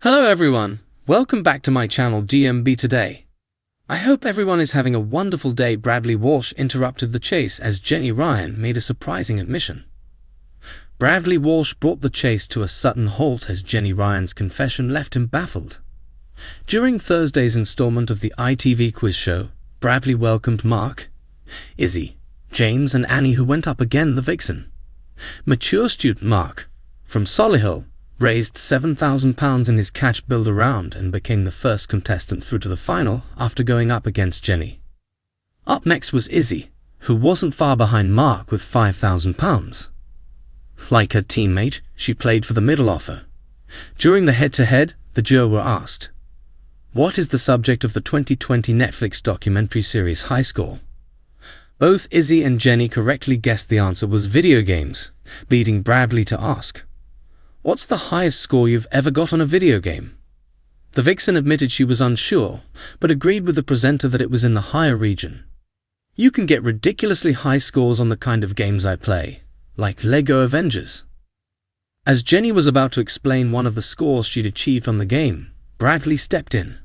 Hello everyone, welcome back to my channel GMB Today. I hope everyone is having a wonderful day. Bradley Walsh interrupted the chase as Jenny Ryan made a surprising admission. Bradley Walsh brought the chase to a sudden halt as Jenny Ryan's confession left him baffled. During Thursday's installment of the ITV quiz show, Bradley welcomed Mark, Izzy, James and Annie, who went up against the vixen. Mature student Mark, from Solihull, raised £7,000 in his catch builder round and became the first contestant through to the final after going up against Jenny. Up next was Izzy, who wasn't far behind Mark with £5,000. Like her teammate, she played for the middle offer. During the head-to-head, the duo were asked, "What is the subject of the 2020 Netflix documentary series High Score?" Both Izzy and Jenny correctly guessed the answer was video games, leading Bradley to ask, "What's the highest score you've ever got on a video game?" The vixen admitted she was unsure, but agreed with the presenter that it was in the higher region. "You can get ridiculously high scores on the kind of games I play, like Lego Avengers." As Jenny was about to explain one of the scores she'd achieved on the game, Bradley stepped in.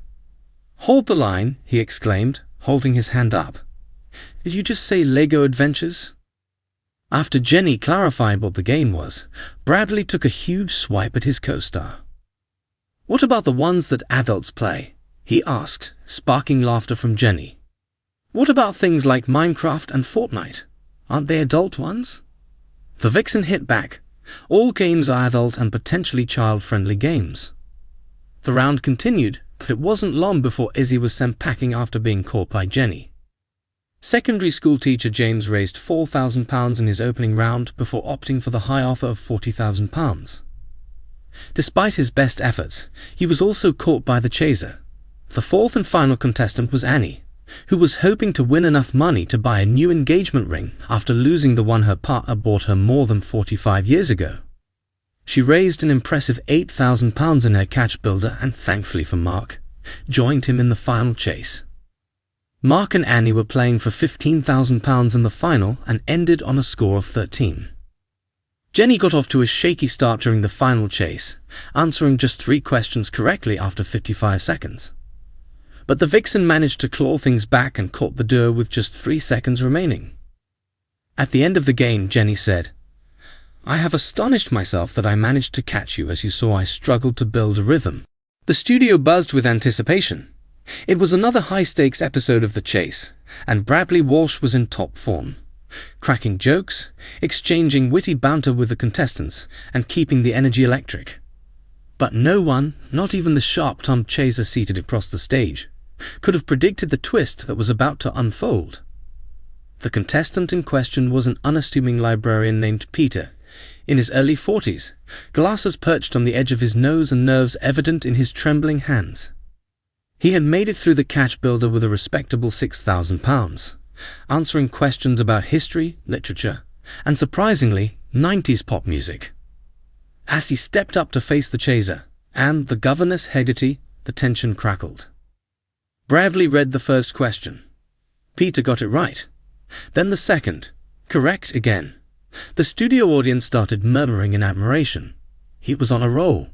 "Hold the line," he exclaimed, holding his hand up. "Did you just say Lego Adventures?" After Jenny clarified what the game was, Bradley took a huge swipe at his co-star. "What about the ones that adults play?" he asked, sparking laughter from Jenny. "What about things like Minecraft and Fortnite? Aren't they adult ones?" The vixen hit back. "All games are adult and potentially child-friendly games." The round continued, but it wasn't long before Izzy was sent packing after being caught by Jenny. Secondary school teacher James raised £4,000 in his opening round before opting for the high offer of £40,000. Despite his best efforts, he was also caught by the chaser. The fourth and final contestant was Annie, who was hoping to win enough money to buy a new engagement ring after losing the one her partner bought her more than 45 years ago. She raised an impressive £8,000 in her catch builder and, thankfully for Mark, joined him in the final chase. Mark and Annie were playing for £15,000 in the final and ended on a score of 13. Jenny got off to a shaky start during the final chase, answering just 3 questions correctly after 55 seconds. But the vixen managed to claw things back and caught the duo with just 3 seconds remaining. At the end of the game, Jenny said, "I have astonished myself that I managed to catch you. As you saw, I struggled to build a rhythm." The studio buzzed with anticipation. It was another high-stakes episode of The Chase, and Bradley Walsh was in top form, cracking jokes, exchanging witty banter with the contestants, and keeping the energy electric. But no one, not even the sharp-tongued chaser seated across the stage, could have predicted the twist that was about to unfold. The contestant in question was an unassuming librarian named Peter, in his early 40s, glasses perched on the edge of his nose and nerves evident in his trembling hands. He had made it through the catch builder with a respectable £6,000, answering questions about history, literature, and surprisingly, 90s pop music. As he stepped up to face the chaser, and the governess Hegarty, the tension crackled. Bradley read the first question. Peter got it right. Then the second, correct again. The studio audience started murmuring in admiration. He was on a roll.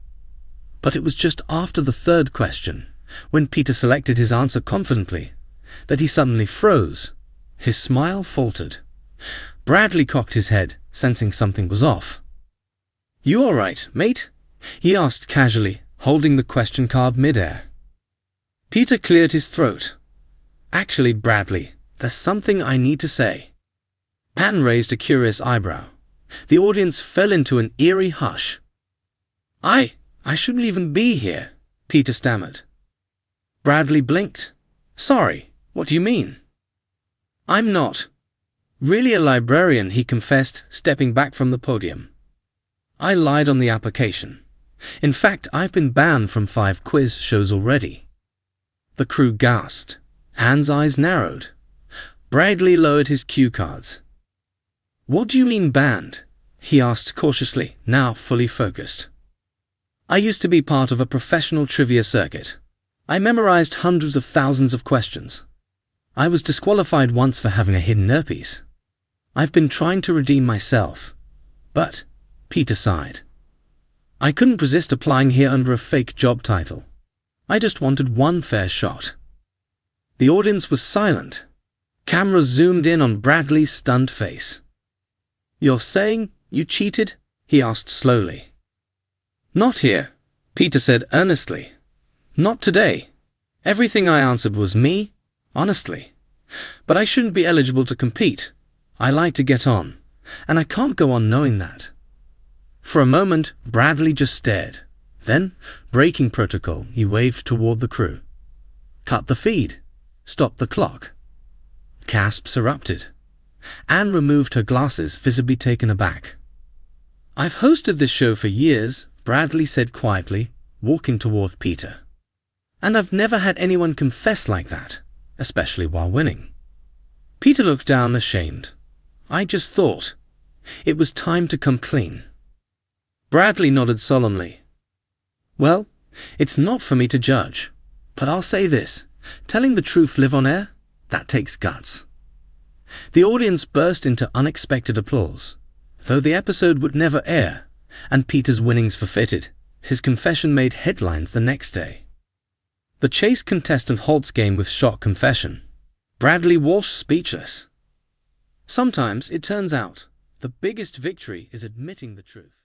But it was just after the third question, when Peter selected his answer confidently, that he suddenly froze. His smile faltered. Bradley cocked his head, sensing something was off. "You all right, mate?" he asked casually, holding the question card mid-air. Peter cleared his throat. "Actually, Bradley, there's something I need to say." Patton raised a curious eyebrow. The audience fell into an eerie hush. I shouldn't even be here," Peter stammered. Bradley blinked. "Sorry, what do you mean?" "I'm not really a librarian," he confessed, stepping back from the podium. "I lied on the application. In fact, I've been banned from 5 quiz shows already." The crew gasped. Anne's eyes narrowed. Bradley lowered his cue cards. "What do you mean banned?" he asked cautiously, now fully focused. "I used to be part of a professional trivia circuit. I memorized hundreds of thousands of questions. I was disqualified once for having a hidden earpiece. I've been trying to redeem myself. But," Peter sighed, I couldn't resist applying here under a fake job title. I just wanted one fair shot. The audience was silent. Cameras zoomed in on Bradley's stunned face. "You're saying you cheated?" he asked slowly. "Not here," Peter said earnestly. "Not today. Everything I answered was me, honestly. But I shouldn't be eligible to compete. I like to get on, and I can't go on knowing that." For a moment, Bradley just stared. Then, breaking protocol, he waved toward the crew. "Cut the feed. Stop the clock." Gasps erupted. Anne removed her glasses, visibly taken aback. "I've hosted this show for years," Bradley said quietly, walking toward Peter. "And I've never had anyone confess like that, especially while winning." Peter looked down, ashamed. "I just thought it was time to come clean." Bradley nodded solemnly. "Well, it's not for me to judge, but I'll say this. Telling the truth live on air? That takes guts." The audience burst into unexpected applause. Though the episode would never air, and Peter's winnings forfeited, his confession made headlines the next day. The chase contestant halts game with shock confession. Bradley Walsh speechless. Sometimes it turns out the biggest victory is admitting the truth.